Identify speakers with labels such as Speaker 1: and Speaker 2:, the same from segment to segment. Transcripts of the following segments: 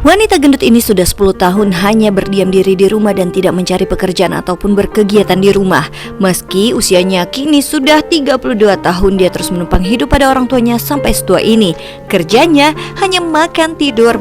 Speaker 1: Wanita gendut ini sudah 10 tahun hanya berdiam diri di rumah dan tidak mencari pekerjaan ataupun berkegiatan di rumah. Meski usianya kini sudah 32 tahun, dia terus menumpang hidup pada orang tuanya sampai setua ini. Kerjanya hanya makan tidur,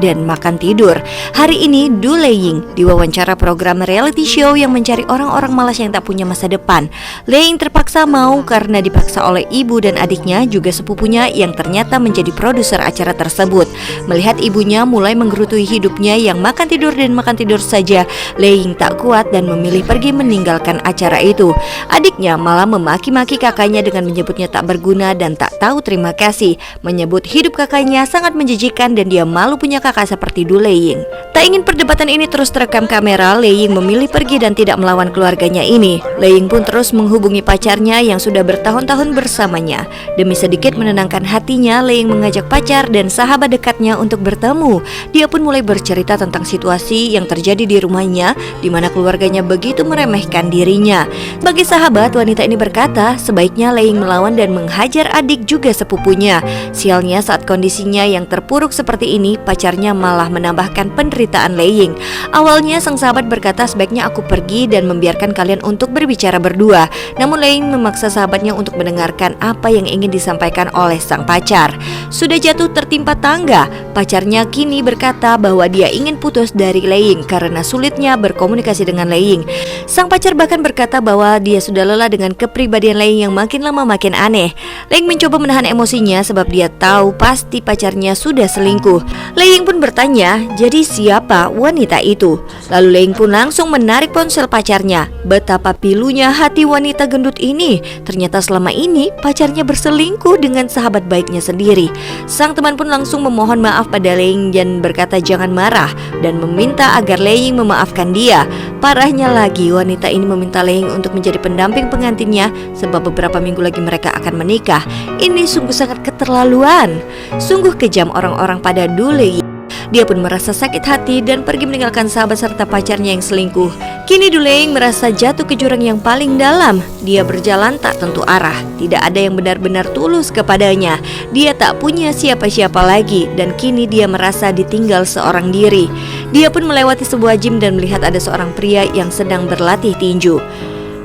Speaker 1: dan makan tidur. Hari ini Du Leying diwawancara program reality show yang mencari orang-orang malas yang tak punya masa depan. Leying terpaksa mau karena dipaksa oleh ibu dan adiknya, juga sepupunya yang ternyata menjadi produser acara tersebut. Melihat ibunya mulai menggerutui hidupnya yang makan tidur saja, Leying tak kuat dan memilih pergi meninggalkan acara itu. Adiknya malah memaki-maki kakaknya dengan menyebutnya tak berguna dan tak tahu terima kasih, menyebut hidup kakaknya sangat menjijikan dan dia malu punya kakak seperti Du Leying. Tak ingin perdebatan ini terus terekam kamera, Leying memilih pergi dan tidak melawan keluarganya ini. Leying pun terus menghubungi pacarnya yang sudah bertahun-tahun bersamanya. Demi sedikit menenangkan hatinya, Leying mengajak pacar dan sahabat dekatnya untuk bertemu. Dia pun mulai bercerita tentang situasi yang terjadi di rumahnya, di mana keluarganya begitu meremehkan dirinya. Bagi sahabat, wanita ini berkata sebaiknya Leying melawan dan menghajar adik juga sepupunya. Sialnya saat kondisinya yang terpuruk seperti ini, pacarnya malah menambahkan penderitaan Leying. Awalnya sang sahabat berkata sebaiknya aku pergi dan membiarkan kalian untuk berbicara berdua. Namun Leying memaksa sahabatnya untuk mendengarkan apa yang ingin disampaikan oleh sang pacar. Sudah jatuh tertimpa tangga, pacarnya kini berkata bahwa dia ingin putus dari Leying karena sulitnya berkomunikasi dengan Leying. Sang pacar bahkan berkata bahwa dia sudah lelah dengan kepribadian Leying yang makin lama makin aneh. Leying mencoba menahan emosinya sebab dia tahu pasti pacarnya sudah selingkuh. Leying pun bertanya, jadi siapa wanita itu? Lalu Leying pun langsung menarik ponsel pacarnya. Betapa pilunya hati wanita gendut ini. Ternyata selama ini pacarnya berselingkuh dengan sahabat baiknya sendiri. Sang teman pun langsung memohon maaf pada Leying dan berkata jangan marah dan meminta agar Leying memaafkan dia. Parahnya lagi, wanita ini meminta Leying untuk menjadi pendamping pengantinnya sebab beberapa minggu lagi mereka akan menikah. Ini sungguh sangat keterlaluan. Sungguh kejam orang-orang pada Du Leying. Dia pun merasa sakit hati dan pergi meninggalkan sahabat serta pacarnya yang selingkuh. Kini Du Leying merasa jatuh ke jurang yang paling dalam. Dia berjalan tak tentu arah. Tidak ada yang benar-benar tulus kepadanya. Dia tak punya siapa-siapa lagi dan kini dia merasa ditinggal seorang diri. Dia pun melewati sebuah gym dan melihat ada seorang pria yang sedang berlatih tinju.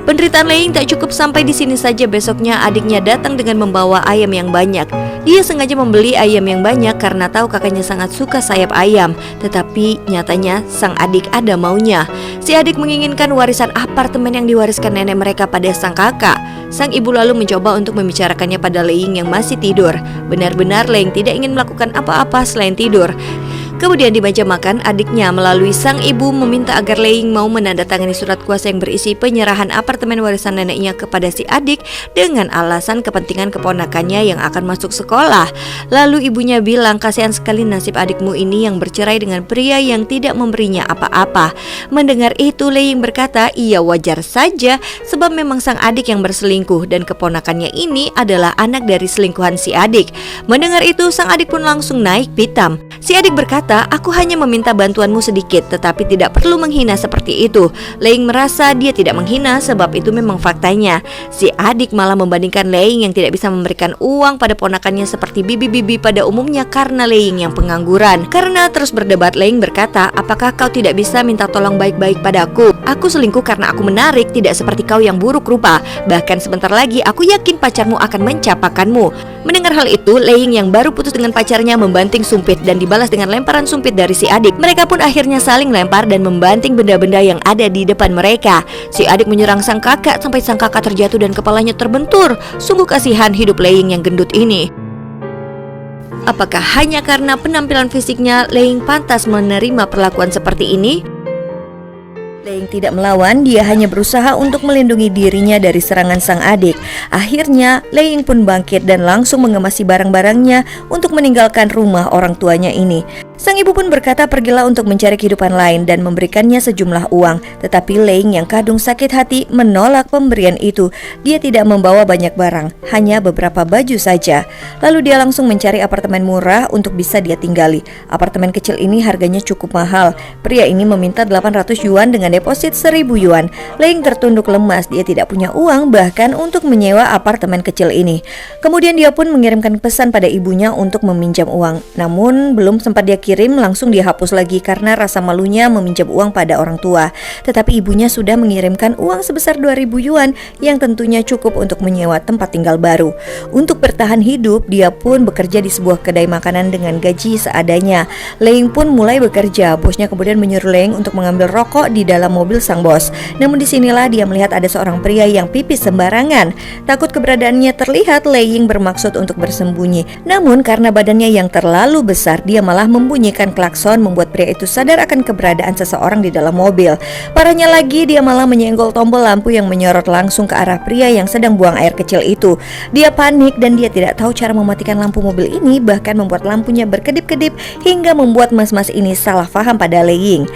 Speaker 1: Penderitaan Leying tak cukup sampai di sini saja. Besoknya adiknya datang dengan membawa ayam yang banyak. Dia sengaja membeli ayam yang banyak karena tahu kakaknya sangat suka sayap ayam. Tetapi nyatanya sang adik ada maunya. Si adik menginginkan warisan apartemen yang diwariskan nenek mereka pada sang kakak. Sang ibu lalu mencoba untuk membicarakannya pada Leying yang masih tidur. Benar-benar Leying tidak ingin melakukan apa-apa selain tidur. Kemudian di meja makan, adiknya melalui sang ibu meminta agar Leying mau menandatangani surat kuasa yang berisi penyerahan apartemen warisan neneknya kepada si adik dengan alasan kepentingan keponakannya yang akan masuk sekolah. Lalu ibunya bilang kasihan sekali nasib adikmu ini yang bercerai dengan pria yang tidak memberinya apa-apa. Mendengar itu Leying berkata iya wajar saja sebab memang sang adik yang berselingkuh dan keponakannya ini adalah anak dari selingkuhan si adik. Mendengar itu sang adik pun langsung naik pitam. Si adik berkata, aku hanya meminta bantuanmu sedikit, tetapi tidak perlu menghina seperti itu. Leying merasa dia tidak menghina sebab itu memang faktanya. Si adik malah membandingkan Leying yang tidak bisa memberikan uang pada ponakannya seperti bibi-bibi pada umumnya karena Leying yang pengangguran. Karena terus berdebat, Leying berkata, apakah kau tidak bisa minta tolong baik-baik padaku? Aku selingkuh karena aku menarik, tidak seperti kau yang buruk rupa. Bahkan sebentar lagi aku yakin pacarmu akan mencapakanmu. Mendengar hal itu, Leying yang baru putus dengan pacarnya membanting sumpit dan dibalas dengan lemparan sumpit dari si adik. Mereka pun akhirnya saling lempar dan membanting benda-benda yang ada di depan mereka. Si adik menyerang sang kakak sampai sang kakak terjatuh dan kepalanya terbentur. Sungguh kasihan hidup Leying yang gendut ini. Apakah hanya karena penampilan fisiknya Leying pantas menerima perlakuan seperti ini? Leying tidak melawan, dia hanya berusaha untuk melindungi dirinya dari serangan sang adik. Akhirnya Leying pun bangkit dan langsung mengemasi barang-barangnya untuk meninggalkan rumah orang tuanya ini. Sang ibu pun berkata pergilah untuk mencari kehidupan lain dan memberikannya sejumlah uang. Tetapi Leying yang kadung sakit hati menolak pemberian itu. Dia tidak membawa banyak barang, hanya beberapa baju saja. Lalu dia langsung mencari apartemen murah untuk bisa dia tinggali. Apartemen kecil ini harganya cukup mahal. Pria ini meminta 800 yuan dengan deposit 1000 yuan. Leying tertunduk lemas, dia tidak punya uang bahkan untuk menyewa apartemen kecil ini. Kemudian dia pun mengirimkan pesan pada ibunya untuk meminjam uang. Namun belum sempat dia kirim langsung dia hapus lagi karena rasa malunya meminjam uang pada orang tua. Tetapi ibunya sudah mengirimkan uang sebesar 2.000 yuan yang tentunya cukup untuk menyewa tempat tinggal baru. Untuk bertahan hidup, dia pun bekerja di sebuah kedai makanan dengan gaji seadanya. Leying pun mulai bekerja. Bosnya kemudian menyuruh Leying untuk mengambil rokok di dalam mobil sang bos. Namun disinilah dia melihat ada seorang pria yang pipis sembarangan. Takut keberadaannya terlihat, Leying bermaksud untuk bersembunyi. Namun karena badannya yang terlalu besar, dia malah membunyikan klakson membuat pria itu sadar akan keberadaan seseorang di dalam mobil. Parahnya lagi, dia malah menyenggol tombol lampu yang menyorot langsung ke arah pria yang sedang buang air kecil itu. Dia panik dan dia tidak tahu cara mematikan lampu mobil ini, bahkan membuat lampunya berkedip-kedip hingga membuat mas-mas ini salah paham pada Leying.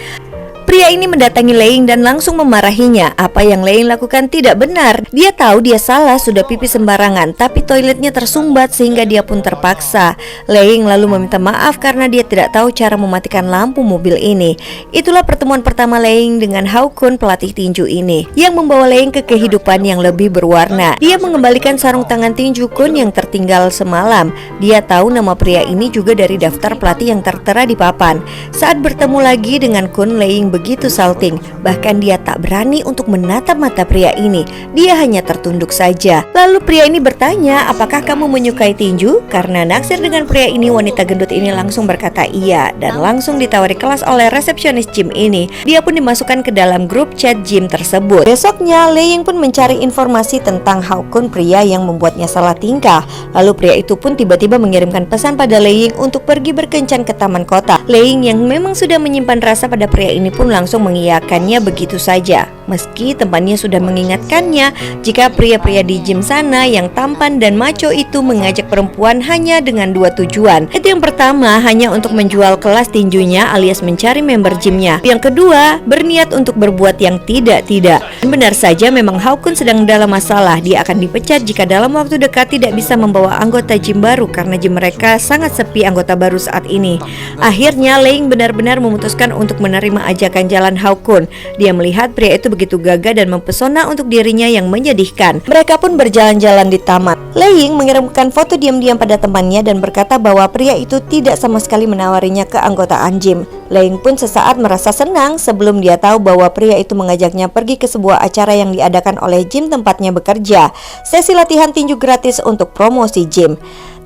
Speaker 1: Pria ini mendatangi Leying dan langsung memarahinya. Apa yang Leying lakukan tidak benar. Dia tahu dia salah, sudah pipis sembarangan, tapi toiletnya tersumbat sehingga dia pun terpaksa. Leying lalu meminta maaf karena dia tidak tahu cara mematikan lampu mobil ini. Itulah pertemuan pertama Leying dengan Hao Kun, pelatih tinju ini, yang membawa Leying ke kehidupan yang lebih berwarna. Dia mengembalikan sarung tangan tinju Kun yang tertinggal semalam. Dia tahu nama pria ini juga dari daftar pelatih yang tertera di papan. Saat bertemu lagi dengan Kun, Leying begitu salting. Bahkan dia tak berani untuk menatap mata pria ini. Dia hanya tertunduk saja. Lalu pria ini bertanya, apakah kamu menyukai tinju? Karena naksir dengan pria ini, wanita gendut ini langsung berkata iya, dan langsung ditawari kelas oleh resepsionis gym ini. Dia pun dimasukkan ke dalam grup chat gym tersebut. Besoknya Leying pun mencari informasi tentang Hao Kun, pria yang membuatnya salah tingkah. Lalu pria itu pun tiba-tiba mengirimkan pesan pada Leying untuk pergi berkencan ke taman kota. Leying yang memang sudah menyimpan rasa pada pria ini pun langsung mengiyakannya begitu saja. Meski temannya sudah mengingatkannya jika pria-pria di gym sana yang tampan dan maco itu mengajak perempuan hanya dengan dua tujuan. Itu yang pertama, hanya untuk menjual kelas tinjunya alias mencari member gymnya. Yang kedua, berniat untuk berbuat yang tidak-tidak. Benar saja memang Hao Kun sedang dalam masalah. Dia akan dipecat jika dalam waktu dekat tidak bisa membawa anggota gym baru karena gym mereka sangat sepi anggota baru saat ini. Akhirnya Leying benar-benar memutuskan untuk menerima ajakan jalan Hao Kun. Dia melihat pria itu begitu gagah dan mempesona untuk dirinya yang menyedihkan. Mereka pun berjalan-jalan di taman. Leying mengirimkan foto diam-diam pada temannya dan berkata bahwa pria itu tidak sama sekali menawarinya keanggotaan gym. Leying pun sesaat merasa senang sebelum dia tahu bahwa pria itu mengajaknya pergi ke sebuah acara yang diadakan oleh gym tempatnya bekerja. Sesi latihan tinju gratis untuk promosi gym.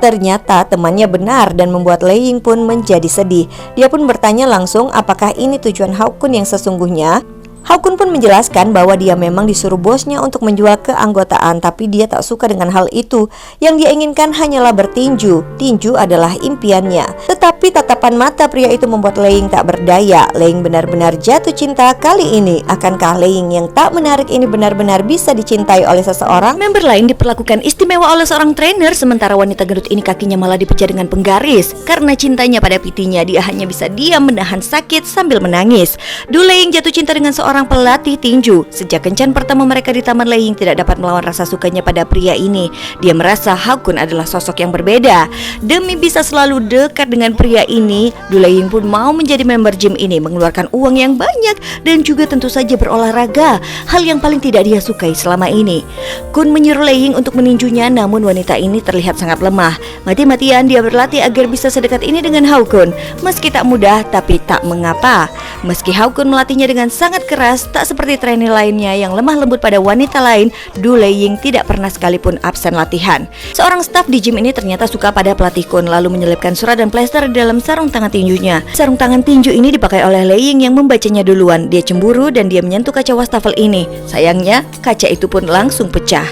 Speaker 1: Ternyata temannya benar dan membuat Leying pun menjadi sedih. Dia pun bertanya langsung apakah ini tujuan Hao Kun yang sesungguhnya. Hao Kun pun menjelaskan bahwa dia memang disuruh bosnya untuk menjual keanggotaan, tapi dia tak suka dengan hal itu. Yang dia inginkan hanyalah bertinju. Tinju adalah impiannya. Tetapi tatapan mata pria itu membuat Leying tak berdaya. Leying benar-benar jatuh cinta kali ini. Akankah Leying yang tak menarik ini benar-benar bisa dicintai oleh seseorang? Member lain diperlakukan istimewa oleh seorang trainer, sementara wanita gendut ini kakinya malah dipecah dengan penggaris. Karena cintanya pada PT-nya, dia hanya bisa diam menahan sakit sambil menangis. Dulu Leying jatuh cinta dengan seorang pelatih tinju. Sejak kencan pertama mereka di taman, Leying tidak dapat melawan rasa sukanya pada pria ini. Dia merasa Hao Kun adalah sosok yang berbeda. Demi bisa selalu dekat dengan pria ini, Leying pun mau menjadi member gym ini, mengeluarkan uang yang banyak dan juga tentu saja berolahraga, hal yang paling tidak dia sukai selama ini. Kun menyuruh Leying untuk meninjunya, namun wanita ini terlihat sangat lemah. Mati-matian dia berlatih agar bisa sedekat ini dengan Hao Kun. Meski tak mudah, tapi tak mengapa. Meski Hao Kun melatihnya dengan sangat keras, tak seperti trainer lainnya yang lemah lembut pada wanita lain, Leying tidak pernah sekalipun absen latihan. Seorang staf di gym ini ternyata suka pada pelatih Kun, lalu menyelipkan surat dan plester di dalam sarung tangan tinjunya. Sarung tangan tinju ini dipakai oleh Leying yang membacanya duluan. Dia cemburu dan dia menyentuh kaca wastafel ini. Sayangnya, kaca itu pun langsung pecah.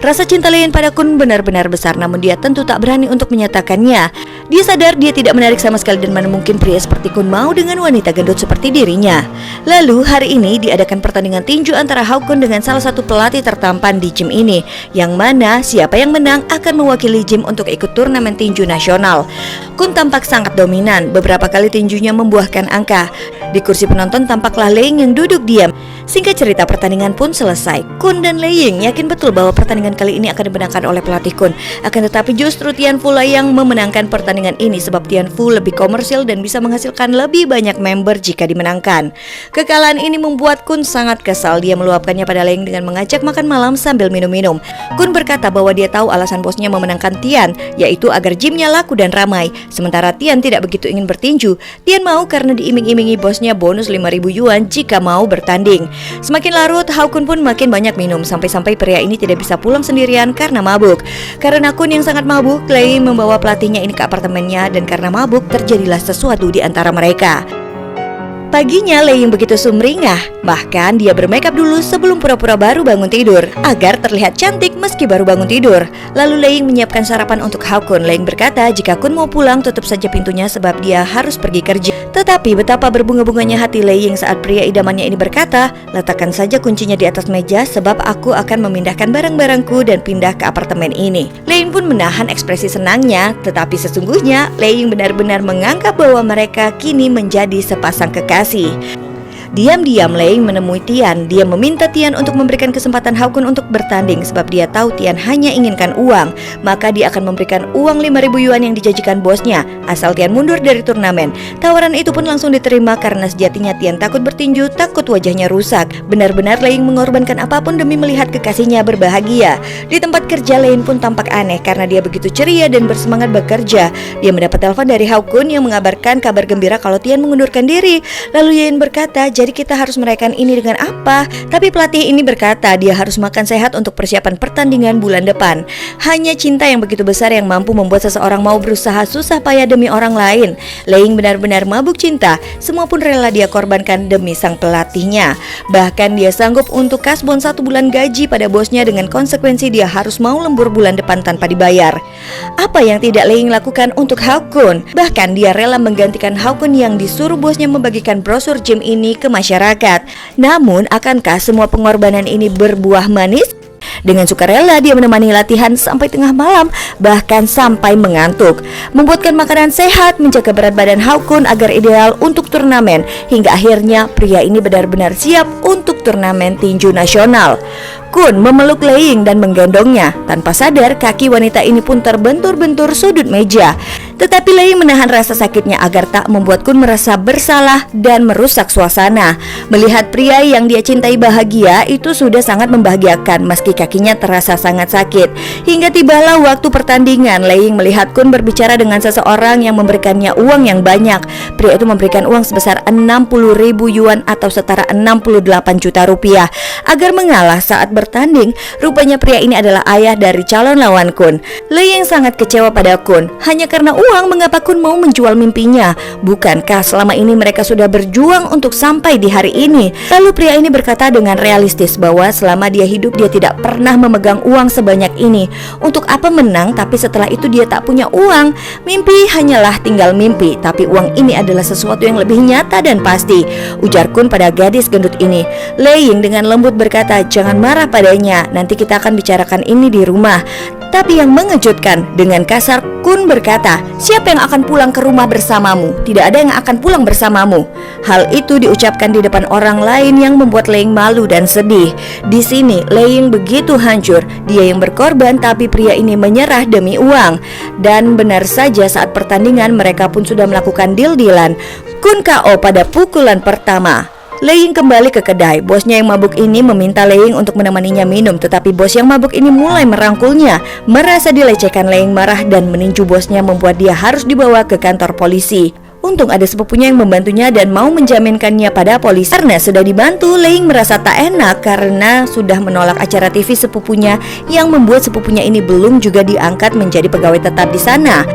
Speaker 1: Rasa cinta Leying pada Kun benar-benar besar, namun dia tentu tak berani untuk menyatakannya. Dia sadar dia tidak menarik sama sekali dan mana mungkin pria seperti Kun mau dengan wanita gendut seperti dirinya. Lalu hari ini diadakan pertandingan tinju antara Hao Kun dengan salah satu pelatih tertampan di gym ini, yang mana siapa yang menang akan mewakili gym untuk ikut turnamen tinju nasional. Kun tampak sangat dominan, beberapa kali tinjunya membuahkan angka. Di kursi penonton tampaklah Leying yang duduk diam. Singkat cerita, pertandingan pun selesai. Kun dan Leying yakin betul bahwa pertandingan kali ini akan dimenangkan oleh pelatih Kun. Akan tetapi justru Tian Fu lah yang memenangkan pertandingan ini, sebab Tian Fu lebih komersil dan bisa menghasilkan lebih banyak member jika dimenangkan. Kekalahan ini membuat Kun sangat kesal. Dia meluapkannya pada Leying dengan mengajak makan malam sambil minum-minum. Kun berkata bahwa dia tahu alasan bosnya memenangkan Tian, yaitu agar gymnya laku dan ramai. Sementara Tian tidak begitu ingin bertinju. Tian mau karena diiming-imingi bosnya bonus 5.000 yuan jika mau bertanding. Semakin larut, Haokun pun makin banyak minum sampai-sampai pria ini tidak bisa pulang sendirian karena mabuk. Karena Kun yang sangat mabuk, Lei membawa pelatihnya ini ke apartemennya dan karena mabuk terjadilah sesuatu di antara mereka. Paginya Lei yang begitu sumringah, bahkan dia bermakeup dulu sebelum pura-pura baru bangun tidur agar terlihat cantik meski baru bangun tidur. Lalu Lei menyiapkan sarapan untuk Haokun. Lei berkata jika Kun mau pulang tutup saja pintunya sebab dia harus pergi kerja. Tetapi betapa berbunga-bunganya hati Lei saat pria idamannya ini berkata, letakkan saja kuncinya di atas meja sebab aku akan memindahkan barang-barangku dan pindah ke apartemen ini. Lei pun menahan ekspresi senangnya, tetapi sesungguhnya Lei benar-benar menganggap bahwa mereka kini menjadi sepasang kekasih. Diam-diam Lei menemui Tian. Dia meminta Tian untuk memberikan kesempatan Haokun untuk bertanding sebab dia tahu Tian hanya inginkan uang. Maka dia akan memberikan uang 5.000 yuan yang dijanjikan bosnya asal Tian mundur dari turnamen. Tawaran itu pun langsung diterima karena sejatinya Tian takut bertinju, takut wajahnya rusak. Benar-benar Lei mengorbankan apapun demi melihat kekasihnya berbahagia. Di tempat kerja Lei pun tampak aneh karena dia begitu ceria dan bersemangat bekerja. Dia mendapat telepon dari Haokun yang mengabarkan kabar gembira kalau Tian mengundurkan diri. Lalu Yen berkata, jadi kita harus merayakan ini dengan apa? Tapi pelatih ini berkata dia harus makan sehat untuk persiapan pertandingan bulan depan. Hanya cinta yang begitu besar yang mampu membuat seseorang mau berusaha susah payah demi orang lain. Lei benar-benar mabuk cinta. Semua pun rela dia korbankan demi sang pelatihnya. Bahkan dia sanggup untuk kasbon 1 bulan gaji pada bosnya dengan konsekuensi dia harus mau lembur bulan depan tanpa dibayar. Apa yang tidak Lei lakukan untuk Haokun? Bahkan dia rela menggantikan Haokun yang disuruh bosnya membagikan brosur gym ini ke masyarakat. Namun, akankah semua pengorbanan ini berbuah manis? Dengan sukarela dia menemani latihan sampai tengah malam, bahkan sampai mengantuk. Membuatkan makanan sehat, menjaga berat badan Haokun agar ideal untuk turnamen. Hingga akhirnya pria ini benar-benar siap untuk turnamen tinju nasional. Kun memeluk Lei dan menggendongnya. Tanpa sadar kaki wanita ini pun terbentur-bentur sudut meja. Tetapi Lei menahan rasa sakitnya agar tak membuat Kun merasa bersalah dan merusak suasana. Melihat pria yang dia cintai bahagia itu sudah sangat membahagiakan meski kakinya terasa sangat sakit. Hingga tibalah waktu pertandingan. Lei melihat Kun berbicara dengan seseorang yang memberikannya uang yang banyak. Pria itu memberikan uang sebesar 60.000 yuan atau setara 68 juta rupiah agar mengalah saat bertanding. Rupanya pria ini adalah ayah dari calon lawan Kun. Lei yang sangat kecewa pada Kun. Hanya karena uang mengapa Kun mau menjual mimpinya? Bukankah selama ini mereka sudah berjuang untuk sampai di hari ini? Lalu pria ini berkata dengan realistis bahwa selama dia hidup dia tidak pernah memegang uang sebanyak ini. Untuk apa menang tapi setelah itu dia tak punya uang? Mimpi hanyalah tinggal mimpi, tapi uang ini adalah sesuatu yang lebih nyata dan pasti, ujar Kun pada gadis gendut ini. Lei dengan lembut berkata, jangan marah padanya, nanti kita akan bicarakan ini di rumah. Tapi yang mengejutkan, dengan kasar Kun berkata, siapa yang akan pulang ke rumah bersamamu? Tidak ada yang akan pulang bersamamu. Hal itu diucapkan di depan orang lain yang membuat Lei malu dan sedih. Di sini Lei begitu hancur. Dia yang berkorban tapi pria ini menyerah demi uang. Dan benar saja saat pertandingan mereka pun sudah melakukan deal-dealan. Kun KO pada pukulan pertama. Lei kembali ke kedai. Bosnya yang mabuk ini meminta Lei untuk menemaninya minum, tetapi bos yang mabuk ini mulai merangkulnya. Merasa dilecehkan, Lei marah dan meninju bosnya, membuat dia harus dibawa ke kantor polisi. Untung ada sepupunya yang membantunya dan mau menjaminkannya pada polisi. Karena sudah dibantu, Lei merasa tak enak karena sudah menolak acara TV sepupunya yang membuat sepupunya ini belum juga diangkat menjadi pegawai tetap di sana.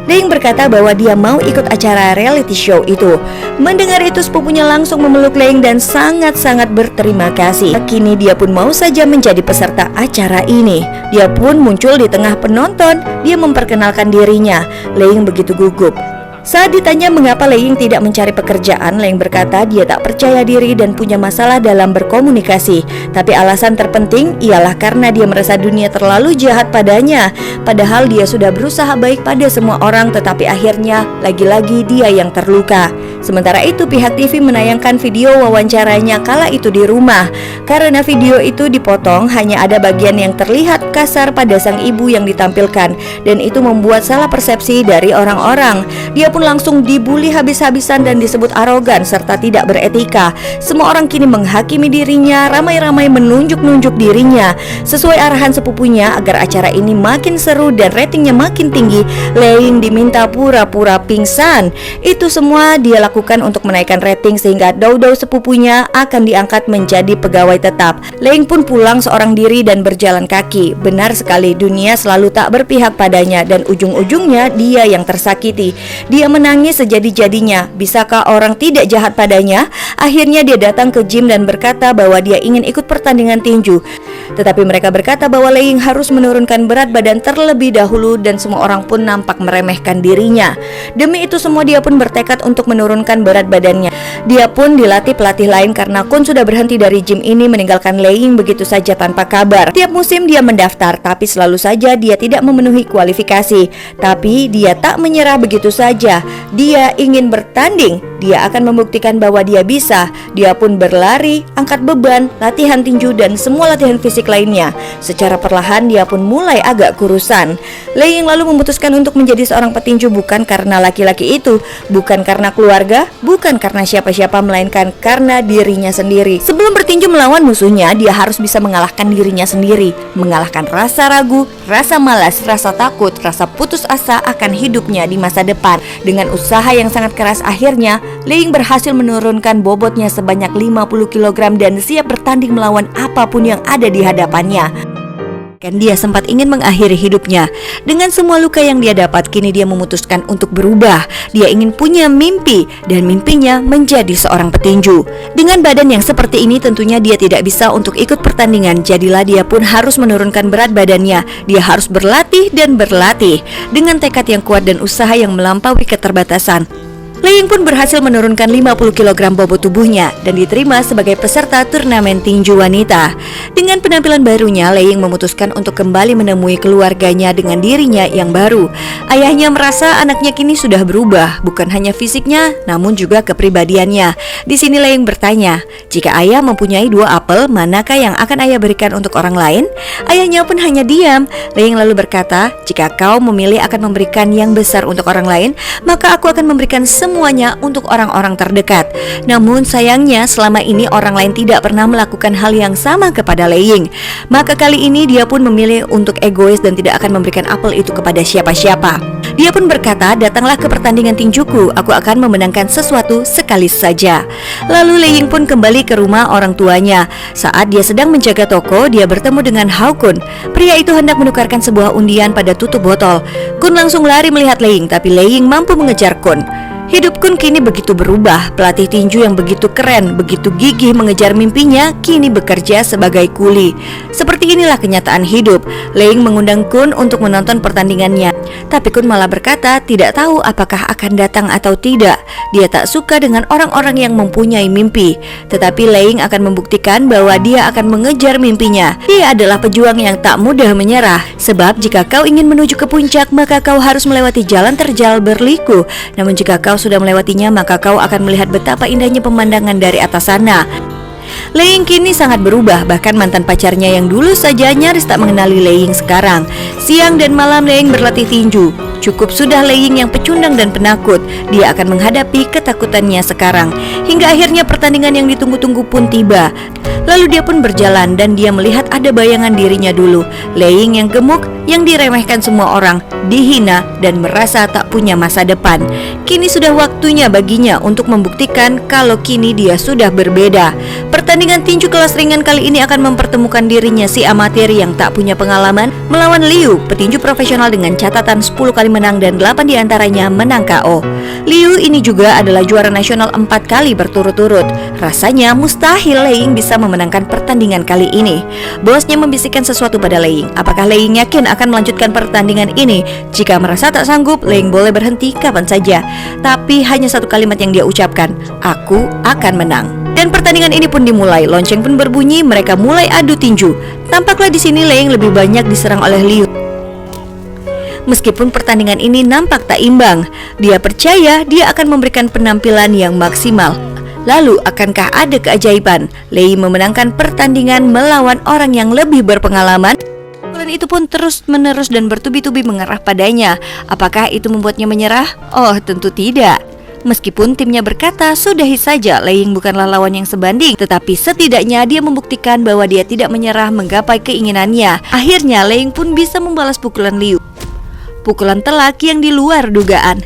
Speaker 1: Lei berkata bahwa dia mau ikut acara reality show itu. Mendengar itu sepupunya langsung memeluk Lei dan sangat-sangat berterima kasih. Kini dia pun mau saja menjadi peserta acara ini. Dia pun muncul di tengah penonton. Dia memperkenalkan dirinya. Lei begitu gugup. Saat ditanya mengapa Lei tidak mencari pekerjaan, Lei berkata dia tak percaya diri dan punya masalah dalam berkomunikasi. Tapi alasan terpenting ialah karena dia merasa dunia terlalu jahat padanya. Padahal dia sudah berusaha baik pada semua orang, tetapi akhirnya lagi-lagi dia yang terluka. Sementara itu pihak TV menayangkan video wawancaranya kala itu di rumah. Karena video itu dipotong, hanya ada bagian yang terlihat bersikap kasar pada sang ibu yang ditampilkan, dan itu membuat salah persepsi dari orang-orang. Dia pun langsung dibully habis-habisan dan disebut arogan serta tidak beretika. Semua orang kini menghakimi dirinya, ramai-ramai menunjuk-nunjuk dirinya. Sesuai arahan sepupunya agar acara ini makin seru dan ratingnya makin tinggi, Lee diminta pura-pura pingsan. Itu semua dia lakukan untuk menaikkan rating sehingga Dodo sepupunya akan diangkat menjadi pegawai tetap. Lee pun pulang seorang diri dan berjalan kaki. Benar sekali, dunia selalu tak berpihak padanya dan ujung-ujungnya dia yang tersakiti. Dia menangis sejadi-jadinya. Bisakah orang tidak jahat padanya? Akhirnya dia datang ke gym dan berkata bahwa dia ingin ikut pertandingan tinju. Tetapi mereka berkata bahwa Lee harus menurunkan berat badan terlebih dahulu dan semua orang pun nampak meremehkan dirinya. Demi itu semua dia pun bertekad untuk menurunkan berat badannya. Dia pun dilatih pelatih lain karena Kun sudah berhenti dari gym ini meninggalkan Lee begitu saja tanpa kabar. Tiap musim dia mendaftar tapi selalu saja dia tidak memenuhi kualifikasi. Tapi dia tak menyerah begitu saja. Dia ingin bertanding. Dia akan membuktikan bahwa dia bisa. Dia pun berlari, angkat beban, latihan tinju dan semua latihan fisik lainnya. Secara perlahan dia pun mulai agak kurusan. Lee lalu memutuskan untuk menjadi seorang petinju bukan karena laki-laki itu, bukan karena keluarga, bukan karena siapa-siapa, melainkan karena dirinya sendiri. Sebelum bertinju melawan musuhnya, dia harus bisa mengalahkan dirinya sendiri, mengalahkan rasa ragu, rasa malas, rasa takut, rasa putus asa akan hidupnya di masa depan. Dengan usaha yang sangat keras akhirnya Lee berhasil menurunkan bobotnya sebanyak 50 kg dan siap bertanding melawan apapun yang ada di hadapannya. Dia sempat ingin mengakhiri hidupnya. Dengan semua luka yang dia dapat, kini dia memutuskan untuk berubah. Dia ingin punya mimpi, dan mimpinya menjadi seorang petinju. Dengan badan yang seperti ini tentunya dia tidak bisa untuk ikut pertandingan. Jadilah dia pun harus menurunkan berat badannya. Dia harus berlatih dan berlatih dengan tekad yang kuat dan usaha yang melampaui keterbatasan. Lee pun berhasil menurunkan 50 kg bobot tubuhnya dan diterima sebagai peserta turnamen tinju wanita. Dengan penampilan barunya, Lee memutuskan untuk kembali menemui keluarganya dengan dirinya yang baru. Ayahnya merasa anaknya kini sudah berubah, bukan hanya fisiknya, namun juga kepribadiannya. Di sini Lee bertanya, jika ayah mempunyai 2 apel, manakah yang akan ayah berikan untuk orang lain? Ayahnya pun hanya diam. Lee lalu berkata, jika kau memilih akan memberikan yang besar untuk orang lain, maka aku akan memberikan semuanya untuk orang-orang terdekat. Namun sayangnya selama ini orang lain tidak pernah melakukan hal yang sama kepada Lee. Maka kali ini dia pun memilih untuk egois dan tidak akan memberikan apel itu kepada siapa-siapa. Dia pun berkata, datanglah ke pertandingan tinjuku, aku akan memenangkan sesuatu sekali saja. Lalu Lee pun kembali ke rumah orang tuanya. Saat dia sedang menjaga toko, dia bertemu dengan Hao Kun. Pria itu hendak menukarkan sebuah undian pada tutup botol. Kun langsung lari melihat Lee, tapi Lee mampu mengejar Kun. Hidup Kun kini begitu berubah. Pelatih tinju yang begitu keren, begitu gigih mengejar mimpinya, kini bekerja sebagai kuli. Seperti inilah kenyataan hidup. Lee mengundang Kun untuk menonton pertandingannya, tapi Kun malah berkata tidak tahu apakah akan datang atau tidak. Dia tak suka dengan orang-orang yang mempunyai mimpi. Tetapi Lee akan membuktikan bahwa dia akan mengejar mimpinya. Dia adalah pejuang yang tak mudah menyerah. Sebab jika kau ingin menuju ke puncak, maka kau harus melewati jalan terjal berliku. Namun jika kau sudah melewatinya, maka kau akan melihat betapa indahnya pemandangan dari atas sana. Lee kini sangat berubah, bahkan mantan pacarnya yang dulu saja nyaris tak mengenali Lee sekarang. Siang dan malam Lee berlatih tinju. Cukup sudah Lee yang pecundang dan penakut. Dia akan menghadapi ketakutannya sekarang. Hingga akhirnya pertandingan yang ditunggu-tunggu pun tiba. Lalu dia pun berjalan dan dia melihat ada bayangan dirinya dulu. Lee yang gemuk, yang diremehkan semua orang, dihina dan merasa tak punya masa depan. Kini sudah waktunya baginya untuk membuktikan kalau kini dia sudah berbeda. Pertandingan tinju kelas ringan kali ini akan mempertemukan dirinya si amatir yang tak punya pengalaman melawan Liu, petinju profesional dengan catatan 10 kali menang dan 8 diantaranya menang KO. Liu ini juga adalah juara nasional 4 kali berturut-turut. Rasanya mustahil Lee bisa memenangkan pertandingan kali ini. Bosnya membisikkan sesuatu pada Lee. Apakah Lee yakin akan melanjutkan pertandingan ini? Jika merasa tak sanggup, Lee boleh berhenti kapan saja. Tapi hanya satu kalimat yang dia ucapkan, aku akan menang. Dan pertandingan ini pun dimulai. Lonceng pun berbunyi, mereka mulai adu tinju. Tampaklah di sini Lee lebih banyak diserang oleh Liu. Meskipun pertandingan ini nampak tak imbang, dia percaya dia akan memberikan penampilan yang maksimal. Lalu akankah ada keajaiban? Lee memenangkan pertandingan melawan orang yang lebih berpengalaman? Pukulan itu pun terus-menerus dan bertubi-tubi mengarah padanya. Apakah itu membuatnya menyerah? Oh, tentu tidak. Meskipun timnya berkata, sudahi saja, Lei Ying bukanlah lawan yang sebanding, tetapi setidaknya dia membuktikan bahwa dia tidak menyerah menggapai keinginannya. Akhirnya Lei Ying pun bisa membalas pukulan Liu. Pukulan telak yang di luar dugaan.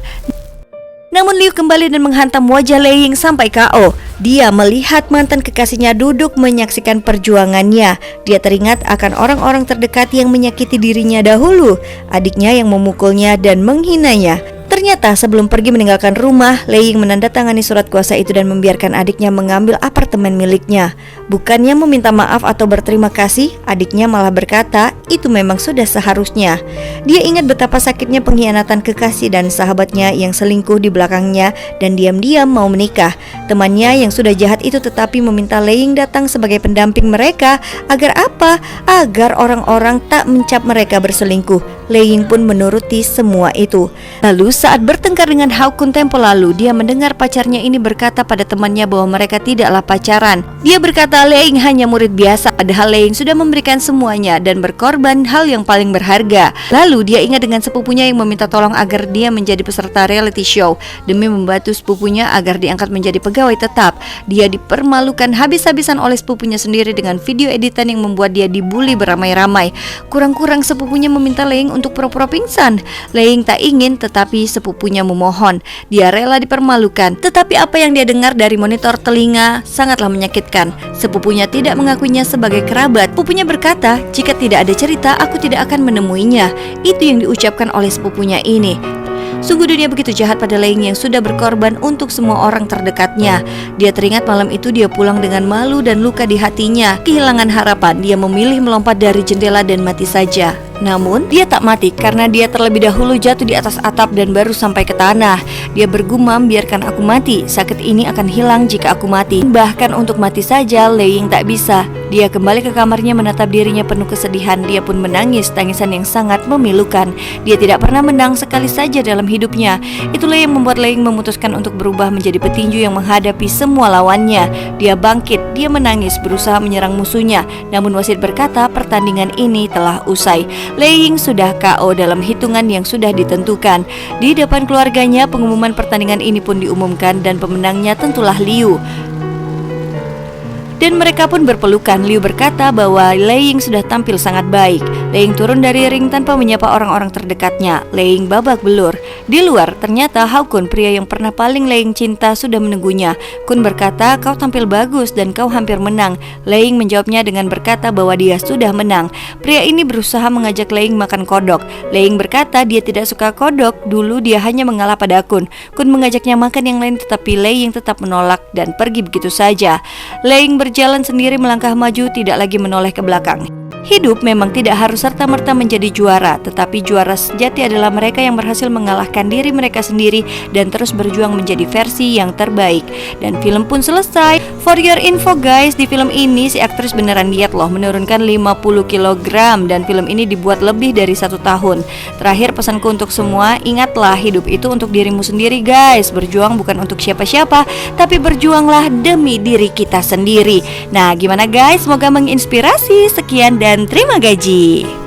Speaker 1: Namun Liu kembali dan menghantam wajah Lei Ying sampai KO. Dia melihat mantan kekasihnya duduk menyaksikan perjuangannya. Dia teringat akan orang-orang terdekat yang menyakiti dirinya dahulu, adiknya yang memukulnya dan menghinanya. Ternyata sebelum pergi meninggalkan rumah, Lei Ying menandatangani surat kuasa itu dan membiarkan adiknya mengambil apartemen miliknya. Bukannya meminta maaf atau berterima kasih, adiknya malah berkata, itu memang sudah seharusnya. Dia ingat betapa sakitnya pengkhianatan kekasih dan sahabatnya yang selingkuh di belakangnya dan diam-diam mau menikah. Temannya yang sudah jahat itu tetapi meminta Lei Ying datang sebagai pendamping mereka. Agar apa? Agar orang-orang tak mencap mereka berselingkuh. Lei Ying pun menuruti semua itu. Lalu saat bertengkar dengan Hao Kun tempo lalu, dia mendengar pacarnya ini berkata pada temannya bahwa mereka tidaklah pacaran. Dia berkata Lei Ying hanya murid biasa, padahal Lei Ying sudah memberikan semuanya dan berkorban hal yang paling berharga. Lalu dia ingat dengan sepupunya yang meminta tolong agar dia menjadi peserta reality show demi membantu sepupunya agar diangkat menjadi pegawai tetap. Dia dipermalukan habis-habisan oleh sepupunya sendiri dengan video editan yang membuat dia dibully beramai-ramai. Kurang-kurang sepupunya meminta Lei Ying untuk pura-pura pingsan. Lei Ying tak ingin, tetapi sepupunya memohon. Dia rela dipermalukan, tetapi apa yang dia dengar dari monitor telinga sangatlah menyakitkan. Sepupunya tidak mengakuinya sebagai kerabat. Sepupunya berkata, jika tidak ada cerita, aku tidak akan menemuinya. Itu yang diucapkan oleh sepupunya ini. Sungguh dunia begitu jahat pada Lei Ying yang sudah berkorban untuk semua orang terdekatnya. Dia teringat malam itu dia pulang dengan malu dan luka di hatinya. Kehilangan harapan, dia memilih melompat dari jendela dan mati saja. Namun dia tak mati karena dia terlebih dahulu jatuh di atas atap dan baru sampai ke tanah. Dia bergumam, biarkan aku mati, sakit ini akan hilang jika aku mati. Bahkan untuk mati saja Lei Ying tak bisa. Dia kembali ke kamarnya menatap dirinya penuh kesedihan. Dia pun menangis, tangisan yang sangat memilukan. Dia tidak pernah menang sekali saja dalam hidupnya. Itulah yang membuat Lei Ying memutuskan untuk berubah menjadi petinju yang menghadapi semua lawannya. Dia bangkit, dia menangis, berusaha menyerang musuhnya. Namun wasit berkata pertandingan ini telah usai. Lei Ying sudah KO dalam hitungan yang sudah ditentukan. Di depan keluarganya, pengumuman pertandingan ini pun diumumkan dan pemenangnya tentulah Liu. Dan mereka pun berpelukan. Liu berkata bahwa Lei Ying sudah tampil sangat baik. Lei Ying turun dari ring tanpa menyapa orang-orang terdekatnya. Lei Ying babak belur. Di luar, ternyata Hao Kun, pria yang pernah paling Lei Ying cinta, sudah menunggunya. Kun berkata, kau tampil bagus dan kau hampir menang. Lei Ying menjawabnya dengan berkata bahwa dia sudah menang. Pria ini berusaha mengajak Lei Ying makan kodok. Lei Ying berkata dia tidak suka kodok. Dulu dia hanya mengalah pada Kun. Kun mengajaknya makan yang lain tetapi Lei Ying tetap menolak dan pergi begitu saja. Lei Ying berjalan sendiri melangkah maju, tidak lagi menoleh ke belakang. Hidup memang tidak harus serta-merta menjadi juara, tetapi juara sejati adalah mereka yang berhasil mengalahkan diri mereka sendiri dan terus berjuang menjadi versi yang terbaik. Dan film pun selesai. For your info guys, di film ini si aktris beneran diet loh, menurunkan 50 kg dan film ini dibuat lebih dari 1 tahun. Terakhir pesanku untuk semua, ingatlah hidup itu untuk dirimu sendiri guys. Berjuang bukan untuk siapa-siapa, tapi berjuanglah demi diri kita sendiri. Nah, gimana guys? Semoga menginspirasi. Sekian dan terima gaji.